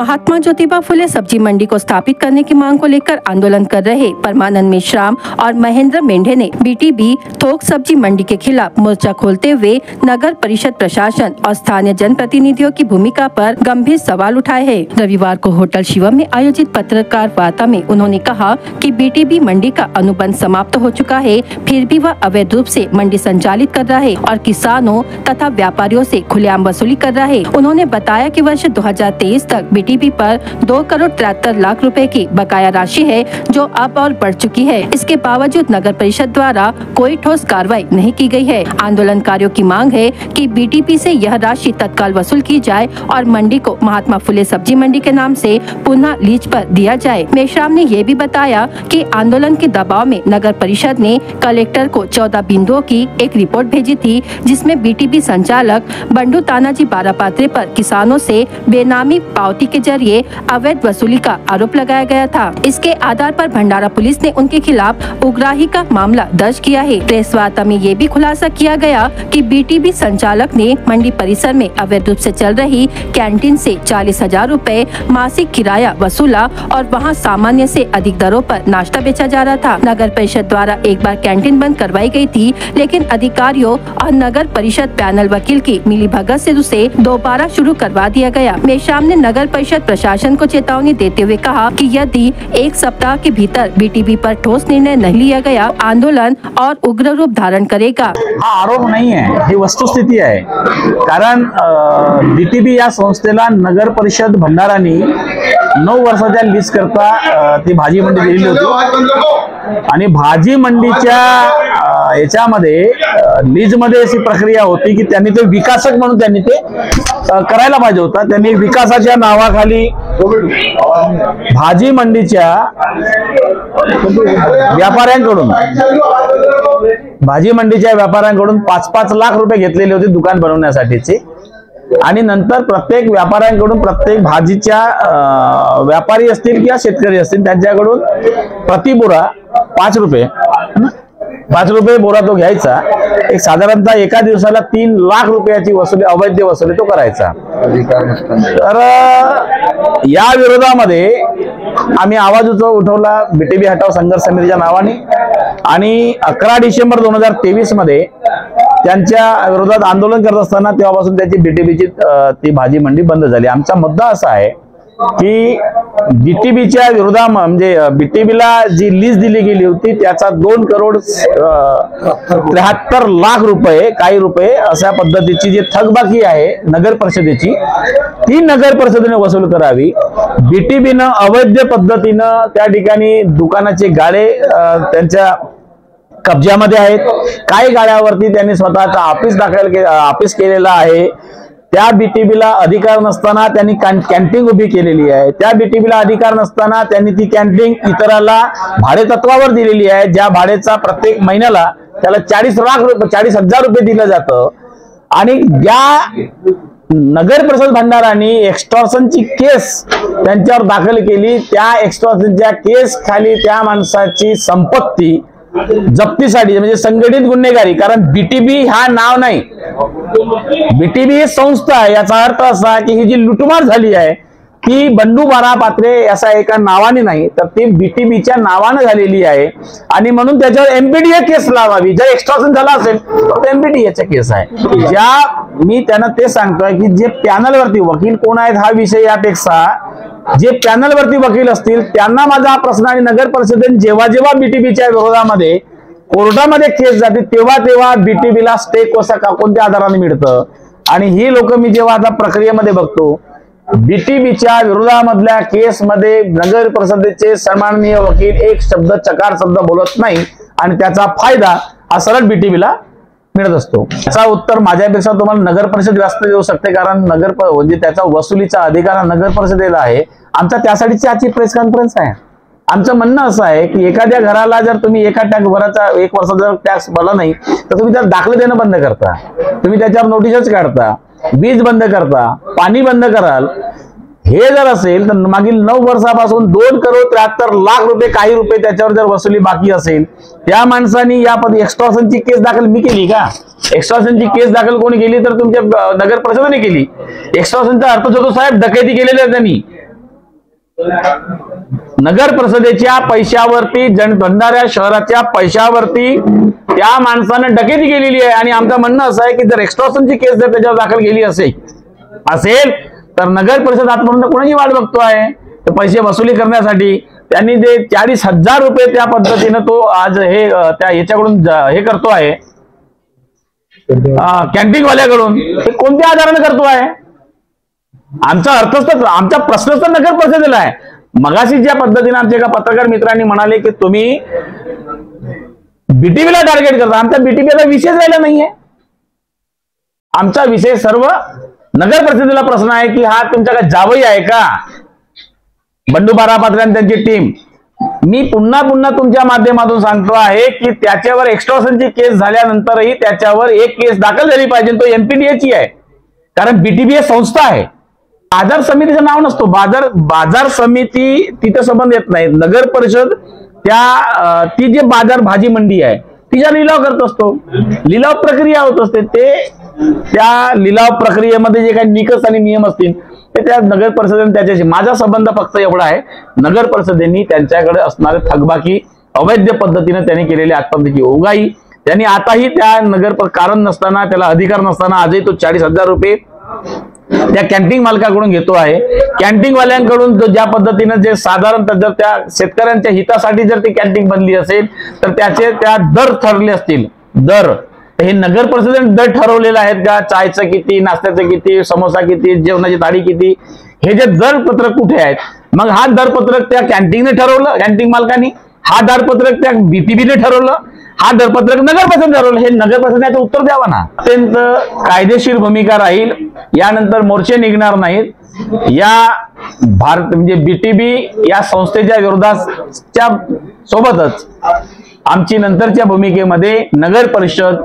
महात्मा ज्योतिबा फुले सब्जी मंडी को स्थापित करने की मांग को लेकर आंदोलन कर रहे परमानंद मेश्राम और महेंद्र मेंढे ने बीटीबी थोक सब्जी मंडी के खिलाफ मोर्चा खोलते हुए नगर परिषद प्रशासन और स्थानीय जनप्रतिनिधियों की भूमिका पर गंभीर सवाल उठाए हैं। रविवार को होटल शिवम में आयोजित पत्रकार वार्ता में उन्होंने कहा कि बीटीबी मंडी का अनुबंध समाप्त हो चुका है, फिर भी वह अवैध रूप से मंडी संचालित कर रहा है और किसानों तथा व्यापारियों से खुलेआम वसूली कर रहा है। उन्होंने बताया कि वर्ष 2023 तक बीटीबी पर 2 करोड़ 73 लाख रुपए की बकाया राशि है, जो अब और बढ़ चुकी है। इसके बावजूद नगर परिषद द्वारा कोई ठोस कार्रवाई नहीं की गई है। आंदोलनकारियों की मांग है कि बीटीपी से यह राशि तत्काल वसूल की जाए और मंडी को महात्मा फुले सब्जी मंडी के नाम से पुनः लीज पर दिया जाए। मेश्राम ने ये भी बताया कि आंदोलन के दबाव में नगर परिषद ने कलेक्टर को 14 बिंदुओं की एक रिपोर्ट भेजी थी, जिसमें बीटीपी संचालक बंडू तानाजी बारापात्रे पर किसानों से बेनामी पावती के जरिए अवैध वसूली का आरोप लगाया गया था। इसके आधार पर भंडारा पुलिस ने उनके खिलाफ उग्राही का मामला दर्ज किया है। प्रेस वार्ता में ये भी खुलासा किया गया कि बीटीबी संचालक ने मंडी परिसर में अवैध रूप से चल रही कैंटीन से 40,000 रुपए मासिक किराया वसूला और वहां सामान्य से अधिक दरों पर नाश्ता बेचा जा रहा था। नगर परिषद द्वारा एक बार कैंटीन बंद करवाई गई थी, लेकिन अधिकारियों और नगर परिषद पैनल वकील की मिलीभगत से उसे दोबारा शुरू करवा दिया गया। मेश्राम ने नगर परिषद प्रशासन को चेतावनी देते हुए कहा कि यदि एक सप्ताह के भीतर बीटीबी पर ठोस निर्णय नहीं लिया गया, आंदोलन और उग्र रूप धारण करेगा। आरोप नाही आहे, ही वस्तुस्थिती आहे। कारण बीटीबी या संस्थेला नगर परिषद भंडारानी 9 वर्षाच्या लीज करता ती भाजी मंडी दिलेली होती आणि भाजी मंडीच्या याच्यामध्ये लीज मध्ये अशी प्रक्रिया होती की त्यांनी ते विकासक म्हणून त्यांनी ते करायला पाहिजे होता। त्यांनी विकासाच्या नावाखाली भाजी मंडीच्या व्यापाऱ्यांकडून 5-5 लाख रुपये घेतलेले होते दुकान बनवण्यासाठीचे आणि नंतर प्रत्येक व्यापाऱ्यांकडून प्रत्येक भाजीच्या व्यापारी असतील किंवा शेतकरी असतील त्यांच्याकडून प्रति बोरा 5 रुपये बोरा तो घ्यायचा। एक साधारणतः एका दिवसाला 3 लाख रुपयाची वसुली अवैध वसुली तो करायचा। तर या विरोधामध्ये आम्ही आवाज उठवला बीटीबी हटाव संघर्ष समितीच्या नावाने आणि 11 डिसेंबर 2023 मध्ये त्यांच्या विरोधात आंदोलन करत असताना तेव्हापासून त्याची बीटीबीची ती भाजी मंडी बंद झाली। आमचा मुद्दा असा आहे की बीटीबीच्या विरोधात म्हणजे बीटीबीला जी लीज दिली गेली होती त्याचा 2 करोड 73 लाख रुपये काही रुपये अशा पद्धतीची जी थकबाकी आहे नगर परिषदेची, ती नगर परिषदेने वसूल करावी। बीटीबीनं अवैध पद्धतीनं त्या ठिकाणी दुकानाचे गाळे त्यांच्या कब्जामध्ये आहेत। काही गाड्यावरती त्यांनी स्वतःचा ऑफिस केलेला आहे। त्या बीटीबीला अधिकार नसताना त्यांनी कॅन्टीन उभी केलेली आहे। त्या बीटीबीला अधिकार नसताना त्यांनी ती कॅन्टीन इतराला भाडे तत्वावर दिलेली आहे, ज्या भाड्याचा प्रत्येक महिन्याला त्याला 40,000 रुपये दिलं जातं। आणि या नगर परिषद भंडारांनी एक्स्टॉर्शनची केस त्यांच्यावर दाखल केली। त्या एक्स्टॉर्शनच्या केस खाली त्या माणसाची संपत्ती जप्तीसाठी म्हणजे संघटित गुन्हेगारी, कारण बीटीबी हा नाव नाही, बीटीबी ही संस्था आहे। याचा अर्थ असा की ही जी लुटमार झाली आहे ती बंडू बारापात्रे असा एका नावाने नाही, तर ती बीटीबीच्या नावाने झालेली आहे आणि म्हणून त्याच्यावर एमपीडीए केस लावावी। जर एक्स्ट्रॉशन झाला असेल तर एमपीडीएचा केस आहे। ज्या मी त्यांना ते सांगतोय की जे पॅनलवरती वकील कोण आहेत हा विषय यापेक्षा जे पॅनलवरती वकील असतील त्यांना माझा प्रश्न, आणि नगर परिषदेने जेव्हा बीटीबीच्या विरोधामध्ये कोर्टामध्ये केस जाते तेव्हा बीटीबीला स्टे कोणत्या आधाराने मिळतं। आणि ही लोक मी जेव्हा आता प्रक्रियेमध्ये बघतो बीटीबीच्या विरोधामधल्या केसमध्ये नगर परिषदेचे सन्माननीय वकील एक शब्द चकार शब्द बोलत नाही आणि त्याचा फायदा हा सरळ बीटीबीला मिळत असतो। याचा उत्तर माझ्यापेक्षा तुम्हाला नगर परिषद जास्त देऊ शकते, कारण म्हणजे त्याचा वसुलीचा अधिकार हा नगर परिषदेला आहे। आमचा त्यासाठीची आजची प्रेस कॉन्फरन्स आहे। आमचं म्हणणं असं आहे की एखाद्या घराला जर तुम्ही एका घराचा 1 वर्ष जर टॅक्स भरला नाही तर तुम्ही त्याला दाखले देणं बंद करता, तुम्ही त्याच्यावर नोटिसच काढता, वीज बंद करता, पाणी बंद कराल। हे जर असेल तर मागील 9 वर्षापासून 2 करोड 73 लाख रुपये काही रुपये त्याच्यावर जर वसुली बाकी असेल, त्या माणसांनी या एक्स्टॉर्शनची केस दाखल मी केली का? एक्स्टॉर्शनची केस दाखल कोणी केली तर तुमच्या नगर परिषदेने केली। एक्स्टॉर्शनचा अर्थ जो साहेब डकैती केलेली आहे त्यांनी, नगर परिषदेच्या पैशावरती भंडारा शहराच्या पैशावरती त्या माणसानं डकेती केलेली आहे. आणि आमचं म्हणणं असं आहे की जर एक्स्टॉर्शनची केस जर त्याच्यावर दाखल केली असेल तर नगर परिषद आतापर्यंत कोणाची वाट बघतो आहे तर पैसे वसुली करण्यासाठी. त्यांनी जे 40,000 रुपये त्या पद्धतीनं तो आज हे त्या याच्याकडून हे करतो आहे कॅन्टीन वाल्याकडून, हे कोणत्या आधाराने करतो आहे. आमचा आमचा प्रश्नच तर नगर परिषदेला आहे. मगाशी ज्या पद्धतीने आमच्या एका पत्रकार मित्रांनी म्हणाले की तुम्ही बीटीबीला टार्गेट करता, आमचा बीटीबीला विषय राहिला नाहीये. आमचा विषय सर्व नगर परिषदेला प्रश्न आहे की हा तुमचा काय जावई आहे का बंडू बारापात्रे आणि त्यांची टीम. मी पुन्हा तुमच्या माध्यमातून सांगतो आहे की त्याच्यावर एक्स्टॉर्शनची केस झाल्यानंतरही त्याच्यावर एक केस दाखल झाली पाहिजे. तो एमपीडीएची आहे, कारण बीटीबी हे संस्था आहे. बाजार समितीचं नाव नसतो. बाजार समिती तिथे संबंध येत नाही. नगर परिषद ती जे बाजार भाजी मंडी आहे तिचा लिलाव करत असतो, लिलाव प्रक्रिया होत असते. त्या लिलाव प्रक्रियेमध्ये जे काही निकष आणि नियम असतील ते त्या नगर परिषदेने त्याच्याशी. माझा संबंध फक्त एवढा आहे, नगर परिषदेने त्यांच्याकडे असणारे थकबाकी अवैध पद्धतीने त्यांनी केलेली आत्महत्येची उगाई त्यांनी आताही त्या कारण नसताना, त्याला अधिकार नसताना आजही तो 40,000 रुपये त्या कॅन्टीन मालकाकडून घेतो आहे. कॅन्टीन वाल्यांकडून ज्या पद्धतीने जे साधारणतः जर त्या शेतकऱ्यांच्या हितासाठी जर ती कॅन्टीन बनली असेल तर त्या दर ठरले असतील. दर हे नगर परिषदेने दर ठरवलेले आहेत का? चायचं किती, नाश्त्याचं किती, समोसा किती, जेवणाची थाळी किती, हे जे दरपत्रक कुठे आहेत? मग हा दरपत्रक त्या कॅन्टीनने ठरवलं, कॅन्टीन मालकांनी. हा दरपत्रक त्या बीटीबीने ठरवलं, हा दरपत्रक नगर परिषद ठरवलं. हे नगर परिषदेचं उत्तर द्यावं ना. अत्यंत कायदेशीर भूमिका राहील. यानंतर मोर्चे निघणार नाहीत. या म्हणजे बीटीबी या संस्थेच्या विरोधाच्या सोबतच आमची नंतरच्या भूमिकेमध्ये नगर परिषद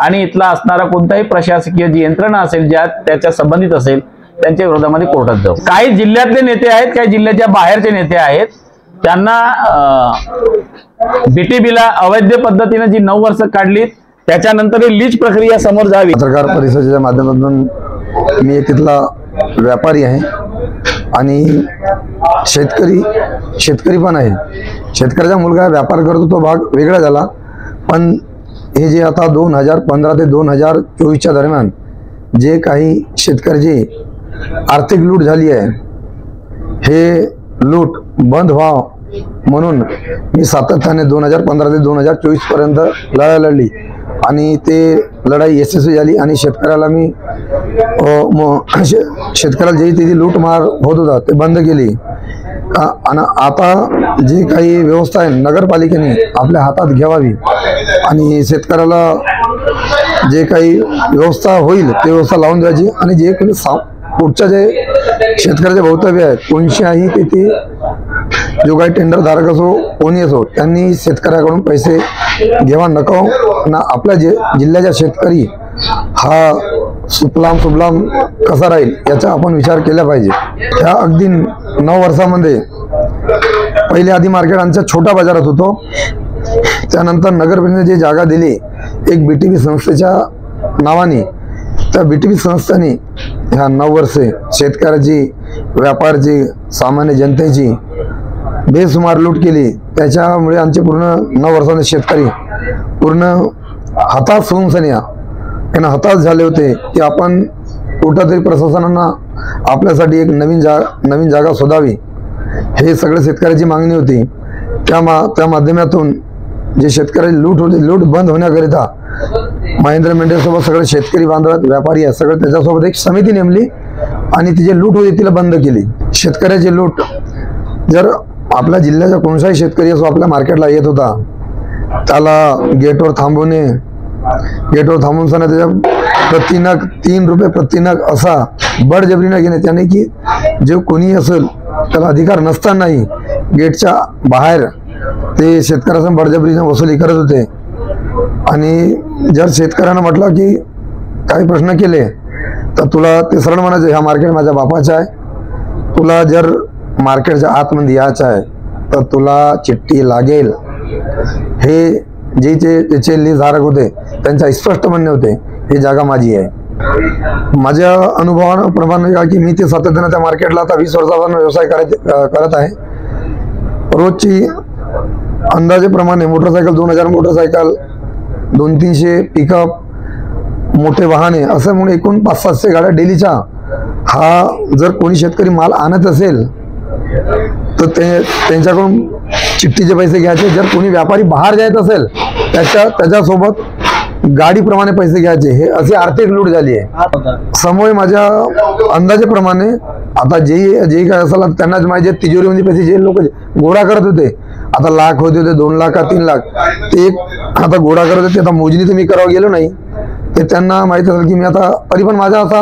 आणि इथला असणारा कोणताही प्रशासकीय जी यंत्रणा असेल ज्यात त्याच्या संबंधित असेल त्यांच्या विरोधामध्ये कोर्टात जाऊ. काही जिल्ह्यातले नेते आहेत, काही जिल्ह्याच्या बाहेरचे नेते आहेत, त्यांना बीटीबीला अवैध पद्धतीने जी 9 वर्ष काढली त्याच्यानंतर लीज प्रक्रिया समोर जावी. पत्रकार परिषदेच्या माध्यमातून मी तिथला व्यापारी आहे आणि शेतकरी पण आहे. शेतकऱ्याचा मुलगा व्यापार करतो तो भाग वेगळा झाला. पण हे जे आता 2015 ते 2024च्या दरम्यान जे काही शेतकऱ्याची आर्थिक लूट झाली आहे, हे लूट बंद व्हावं म्हणून मी सातत्याने 2015 ते 2024 पर्यंत लढाई लढली आणि ते लढाई यशस्वी झाली. आणि शेतकऱ्याला मी शेतकऱ्याला जे तिथे लूटमार होत होता ते बंद केली. आणि आता जी काही व्यवस्था आहे नगरपालिकेने आपल्या हातात घ्यावी आणि शेतकऱ्याला जे काही व्यवस्था होईल ते व्यवस्था लावून द्यायची. आणि जे काही पुढच्या जे शेतकऱ्याचे भवितव्य आहे कोणत्याही तिथे जो काही टेंडरधारक असो कोणी असो त्यांनी शेतकऱ्याकडून पैसे घेवा नको. ना आपल्या जिल्ह्याचा शेतकरी हा सुफलाम कसा राहील याचा आपण विचार केला पाहिजे. ह्या अगदी 9 वर्षामध्ये पहिले आधी मार्केट आमच्या छोट्या बाजारात होतो, त्यानंतर नगरपालिकेने जी जागा दिली एक बीटीबी संस्थेच्या नावाने, त्या बीटीबी संस्थेने ह्या 9 वर्षे शेतकऱ्याची, व्यापाराची, सामान्य जनतेची बेसुमार लूट केली. त्याच्यामुळे आमचे पूर्ण 9 वर्षांचे शेतकरी पूर्ण हताश होऊन त्यांना हताश झाले होते की आपण कुठंतरी प्रशासनानं आपल्यासाठी एक नवीन जागा शोधावी, हे सगळं शेतकऱ्याची मागणी होती. त्या माध्यमातून जे शेतकऱ्याची लूट होती, लूट बंद होण्याकरिता महेंद्र मेंढेसोबत सगळे शेतकरी बांधव व्यापारी आहे सगळं त्याच्यासोबत एक समिती नेमली आणि ती जे लूट होती तिला बंद केली. शेतकऱ्याची लूट जर आपल्या जिल्ह्याचा कोणताही शेतकरी असो आपल्या मार्केटला येत होता त्याला गेटवर थांबून सणा त्याच्या प्रतिनग 3 रुपये प्रतिनग असा बळजबरीने घेणे, त्याने की जे कोणी असेल त्याला अधिकार नसतानाही गेटच्या बाहेर ते शेतकऱ्याचा बळजबरीने वसुली करत होते. आणि जर शेतकऱ्यानं म्हटलं की काही प्रश्न केले तर तुला ते सरळ म्हणायचं ह्या मार्केट माझ्या बापाचं आहे, तुला जर मार्केटच्या आतमध्ये यायचं आहे तर तुला चिठ्ठी लागेल. हे जे त्याचे लीज धारक होते त्यांचा स्पष्ट म्हणणे होते ही जागा माझी आहे. माझ्या अनुभवाप्रमाणे का की मी ते सातत्यानं त्या मार्केटला आता 20 वर्षापासून व्यवसाय करत आहे. रोजची अंदाजेप्रमाणे मोटरसायकल 2000 मोटरसायकल 200-300 पिकअप मोठे वाहने असं म्हणून एकूण 500-700 गाड्या डेलीच्या. हा जर कोणी शेतकरी माल आणत असेल तर त्यांच्याकडून चिठ्ठीचे पैसे घ्यायचे. जर कोणी व्यापारी बाहेर जायत असेल त्याच्यासोबत गाडीप्रमाणे पैसे घ्यायचे. हे अशी आर्थिक लूट झाली आहे. समोर माझ्या अंदाजेप्रमाणे आता जे काय असेल त्यांनाच माहिती, तिजोरीमध्ये पैसे जे लोक गोळा करत होते, आता लाख होते 2 लाख 3 लाख, ते आता गोळा करत होते. आता मोजणी तर मी करावं गेलो नाही, ते त्यांना माहिती असेल की मी आता तरी पण माझा असा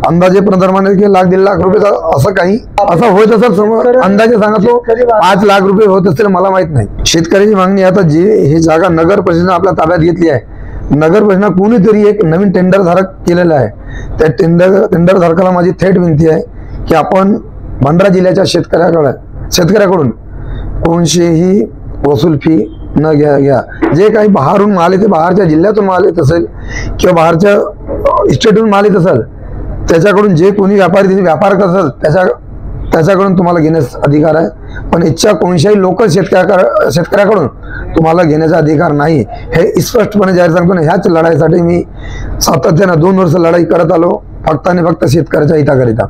अंदाजे प्रमाणे की 1-1.5 लाख रुपये असं काही असं होत असेल. समोर अंदाजे सांगतो 5 लाख रुपये होत असतील, मला माहित नाही. शेतकऱ्याची मागणी आता जे हे जागा नगर परिषदेने आपल्या ताब्यात घेतली आहे, नगर परिषदेने कोणीतरी एक नवीन टेंडरधारक केलेला आहे. त्या टेंडरधारकाला माझी थेट विनंती आहे की आपण भंडारा जिल्ह्याच्या शेतकऱ्याकडून कोणशीही वसूल फी न घ्या. जे काही बाहेरून माल येते, बाहेरच्या जिल्ह्यातून माल येत असेल किंवा बाहेरच्या इस्टेटून माल येत असेल, त्याच्याकडून जे कोणी व्यापारी व्यापार करत असेल त्याच्याकडून तुम्हाला घेण्याचा अधिकार आहे. पण इच्छा कोणत्याही लोकल शेतकऱ्याकडून तुम्हाला घेण्याचा अधिकार नाही, हे स्पष्टपणे जाहीर सांगतो. ह्याच लढाईसाठी मी सातत्यानं 2 वर्ष लढाई करत आलो, फक्त आणि फक्त शेतकऱ्याच्या हिताकरिता.